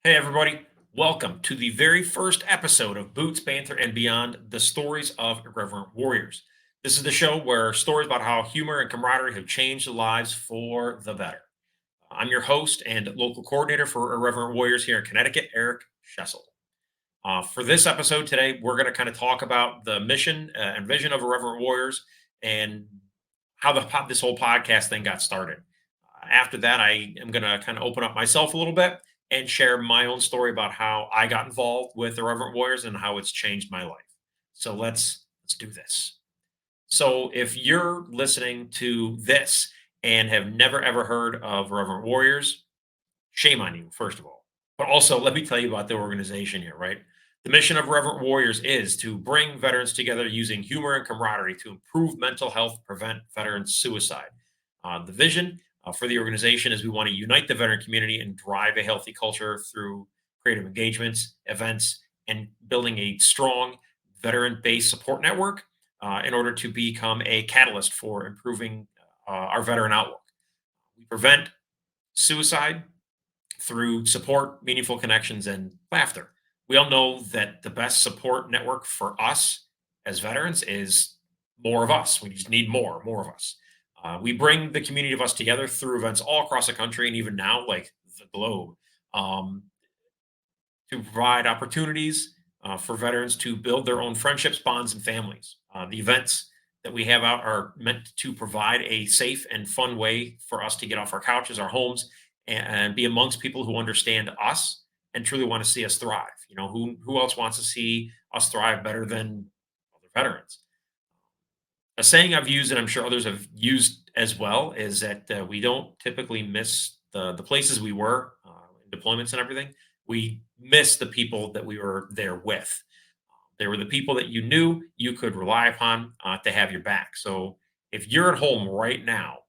Hey, everybody. Welcome to the very first episode of Boots, Banter, and Beyond, the stories of Irreverent Warriors. This is the show where stories about how humor and camaraderie have changed lives for the better. I'm your host and local coordinator for Irreverent Warriors here in Connecticut, Eric Schessl. For this episode today, we're going to kind of talk about the mission and vision of Irreverent Warriors and how this whole podcast thing got started. After that, I am going to kind of open up myself a little bit and share my own story about how I got involved with Irreverent Warriors and how it's changed my life. So let's do this. So if you're listening to this and have never ever heard of Irreverent Warriors, shame on you, first of all. But also, let me tell you about the organization here, right? The mission of Reverent Warriors is to bring veterans together using humor and camaraderie to improve mental health, prevent veteran suicide. The vision for the organization is we want to unite the veteran community and drive a healthy culture through creative engagements, events, and building a strong veteran based support network in order to become a catalyst for improving our veteran outlook. We prevent suicide through support, meaningful connections, and laughter. We all know that the best support network for us as veterans is more of us. We just need more of us. We bring the community of us together through events all across the country and even now, like the globe, um, to provide opportunities for veterans to build their own friendships, bonds, and families. The events that we have out are meant to provide a safe and fun way for us to get off our couches, our homes, and be amongst people who understand us and truly want to see us thrive. You know, who else wants to see us thrive better than other veterans? A saying I've used, and I'm sure others have used as well, is that we don't typically miss the places we were in deployments and everything. We miss the people that we were there with. They were the people that you knew you could rely upon to have your back. So if you're at home right now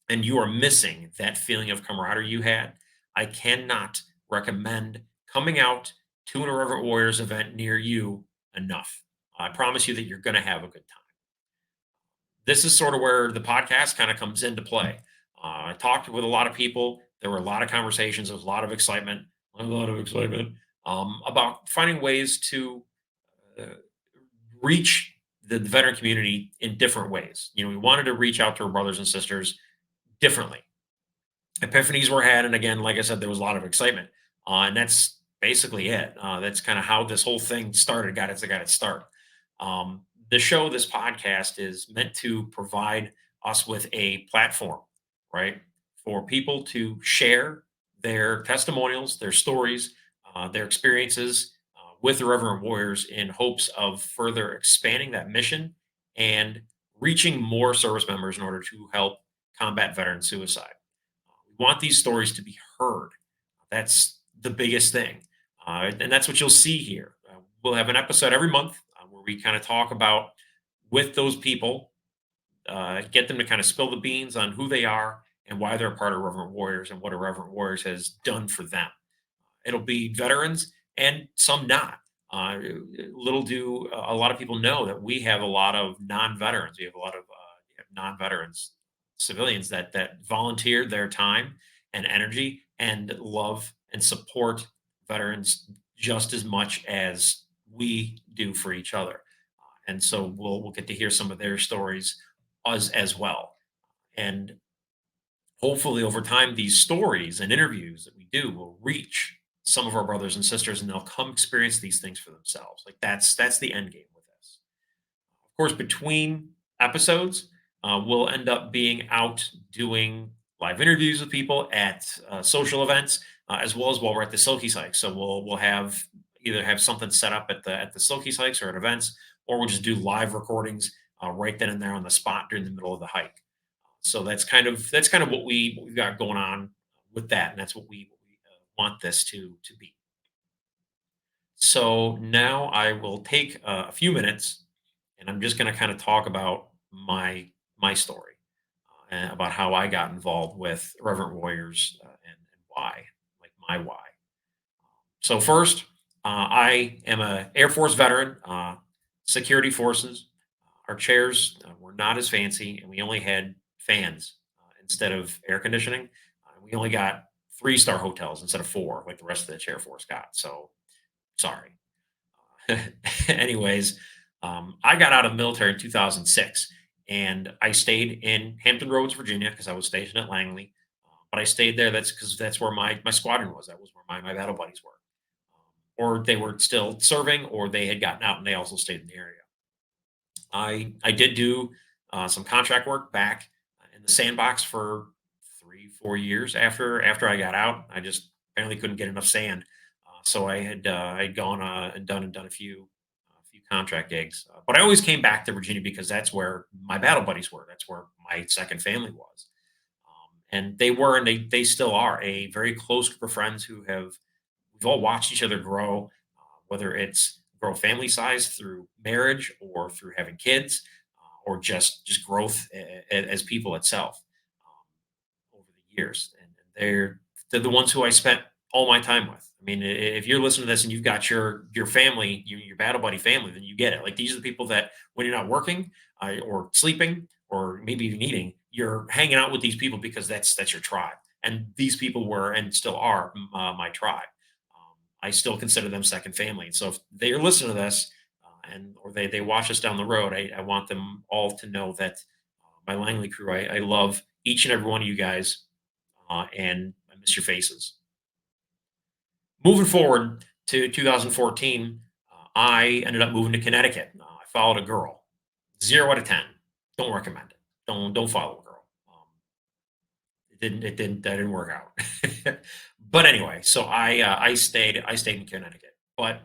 and you are missing that feeling of camaraderie you had, I cannot recommend coming out to an Irreverent Warriors event near you enough. I promise you that you're going to have a good time. This is sort of where the podcast kind of comes into play. I talked with a lot of people. There were a lot of conversations. There was a lot of excitement about finding ways to uh, reach the veteran community in different ways. You know, we wanted to reach out to our brothers and sisters differently. Epiphanies were had, and again, like I said, there was a lot of excitement, and that's basically it. That's kind of how this whole thing started. Got its start. The show, this podcast, is meant to provide us with a platform, right, for people to share their testimonials, their stories, their experiences with the Reverend Warriors in hopes of further expanding that mission and reaching more service members in order to help combat veteran suicide. We want these stories to be heard. That's the biggest thing. And that's what you'll see here. We'll have an episode every month where we kind of talk about with those people, get them to kind of spill the beans on who they are and why they're a part of Reverent Warriors and what Reverent Warriors has done for them. It'll be veterans and some not. Little do a lot of people know that we have a lot of non-veterans. We have a lot of non-veterans, civilians that volunteer their time and energy and love and support veterans just as much as we do for each other. And so we'll get to hear some of their stories as well. And hopefully over time these stories and interviews that we do will reach some of our brothers and sisters and they'll come experience these things for themselves. Like that's the end game with this. Of course, between episodes, we'll end up being out doing live interviews with people at social events, as well as while we're at the Silky Hikes. So we'll have either have something set up at the Silky Hikes or at events, or we'll just do live recordings right then and there on the spot during the middle of the hike. So that's kind of what we've got going on with that, and that's what we want this to be. So now I will take a few minutes, and I'm just going to kind of talk about my story and about how I got involved with Reverent Warriors and why, like my why. So first, I am a Air Force veteran, security forces. Our chairs were not as fancy, and we only had fans instead of air conditioning. We only got 3-star hotels instead of four, like the rest of the Air Force got. So sorry. Anyways, I got out of the military in 2006, and I stayed in Hampton Roads, Virginia, because I was stationed at Langley. But I stayed there. That's because that's where my squadron was. That was where my battle buddies were, or they were still serving, or they had gotten out and they also stayed in the area. I did do some contract work back in the sandbox for 3 4 years after I got out. I just apparently couldn't get enough sand, so I'd gone and done a few contract gigs. But I always came back to Virginia because that's where my battle buddies were. That's where my second family was, and they were and they still are a very close group of friends who have we've all watched each other grow, whether it's grow family size through marriage or through having kids, or just growth as people itself over the years. And they're the ones who I spent all my time with. I mean, if you're listening to this and you've got your family, your battle buddy family, then you get it. Like these are the people that when you're not working or sleeping or maybe even eating, you're hanging out with these people because that's your tribe. And these people were and still are my tribe. I still consider them second family. And so if they're listening to this and or they watch us down the road, I want them all to know that my Langley crew, I love each and every one of you guys, and I miss your faces. Moving forward to 2014, I ended up moving to Connecticut. I followed a girl. 0 out of 10. Don't recommend it. Don't follow a girl. That didn't work out. But anyway, so I stayed in Connecticut. But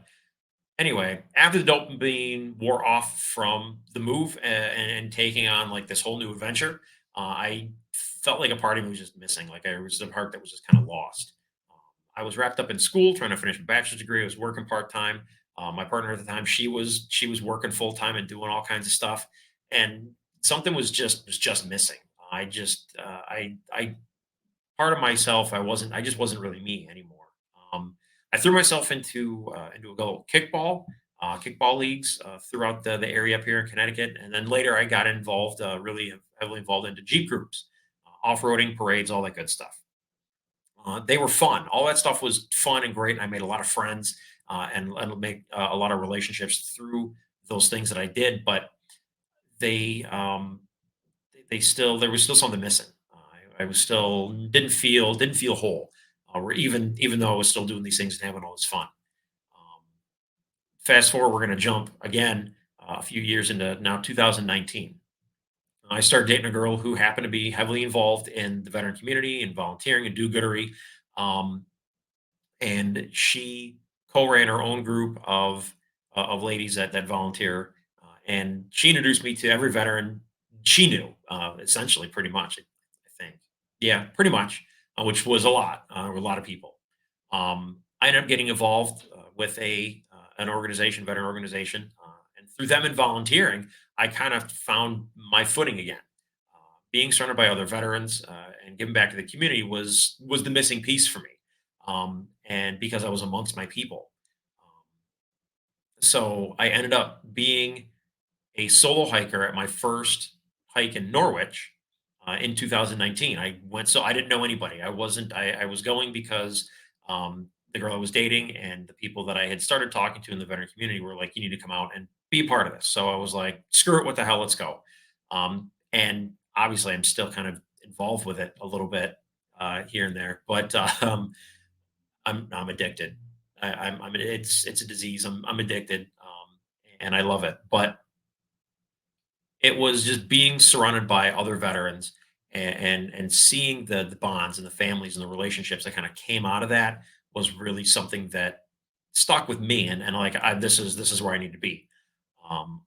anyway, after the dopamine wore off from the move and taking on like this whole new adventure, I felt like a part of me was just missing. Like I was the part that was just kind of lost. Um, I was wrapped up in school trying to finish my bachelor's degree. I was working part time. My partner at the time, she was working full time and doing all kinds of stuff, and something was just missing. I just I part of myself I just wasn't really me anymore. I threw myself into a go kickball leagues throughout the area up here in Connecticut, and then later I got involved, really heavily involved into jeep groups, off-roading parades, all that good stuff. They were fun. All that stuff was fun and great, and I made a lot of friends, and make a lot of relationships through those things that I did. But they they still there was still something missing. I was still didn't feel whole, or even though I was still doing these things and having all this fun. Um, Fast forward, we're going to jump again a few years into now 2019. I started dating a girl who happened to be heavily involved in the veteran community and volunteering and do-goodery. Um, and she co-ran her own group of ladies that volunteer, and she introduced me to every veteran she knew, essentially, pretty much. I think, yeah, pretty much, which was a lot of people. I ended up getting involved with a an organization, veteran organization, and through them and volunteering, I kind of found my footing again. Being surrounded by other veterans and giving back to the community was the missing piece for me, and because I was amongst my people. So I ended up being a solo hiker at my first hike in Norwich in 2019. I went so I didn't know anybody. I was going because the girl I was dating and the people that I had started talking to in the veteran community were like, "You need to come out and be a part of this." So I was like, "Screw it, what the hell, let's go." And obviously, I'm still kind of involved with it a little bit here and there, but I'm addicted. It's a disease. I'm addicted, and I love it. But it was just being surrounded by other veterans and seeing the bonds and the families and the relationships that kind of came out of that was really something that stuck with me. And like this is where I need to be.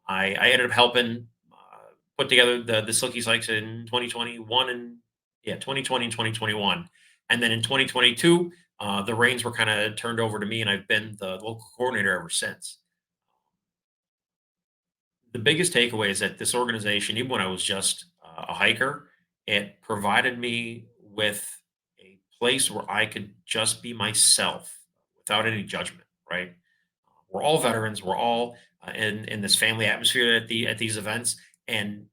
I ended up helping put together the Silky Sykes in 2021 and yeah 2020 and 2021, and then in 2022 the reins were kind of turned over to me, and I've been the local coordinator ever since. The biggest takeaway is that this organization, even when I was just a hiker, it provided me with a place where I could just be myself without any judgment. Right? We're all veterans. We're all in this family atmosphere at these events, and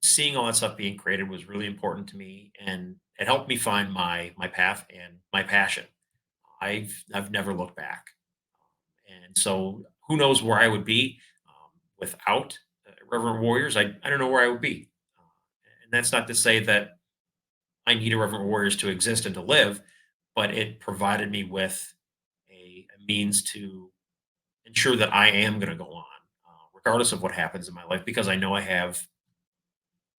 seeing all that stuff being created was really important to me. And it helped me find my path and my passion. I've never looked back. And so who knows where I would be without Reverent Warriors? I don't know where I would be. And that's not to say that I need Irreverent Warriors to exist and to live, but it provided me with a means to ensure that I am going to go on, regardless of what happens in my life, because I know I have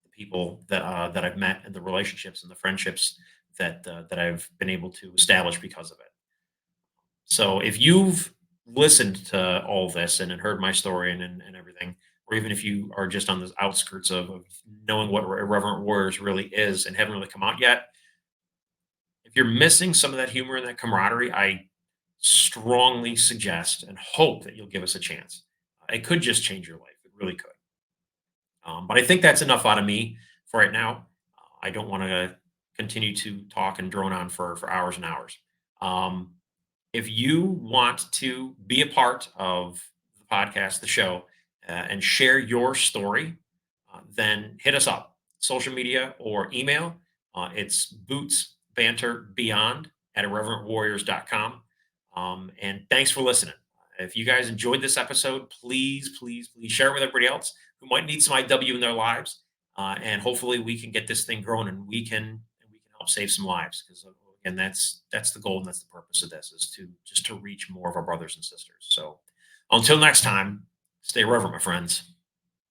the people that I've met and the relationships and the friendships that I've been able to establish because of it. So if you've listened to all this and heard my story and everything, or even if you are just on the outskirts of knowing what Irreverent Warriors really is and haven't really come out yet, if you're missing some of that humor and that camaraderie, I strongly suggest and hope that you'll give us a chance. It could just change your life. It really could. But I think that's enough out of me for right now. I don't want to continue to talk and drone on for hours and hours. Um, if you want to be a part of the podcast, the show, and share your story, then hit us up, social media or email. It's Boots Banter Beyond at irreverentwarriors.com. And thanks for listening. If you guys enjoyed this episode, please, please, please share it with everybody else who might need some IW in their lives. And hopefully we can get this thing growing and we can help save some lives. Because again, that's the goal and that's the purpose of this is to just to reach more of our brothers and sisters. So until next time, stay reverent, my friends.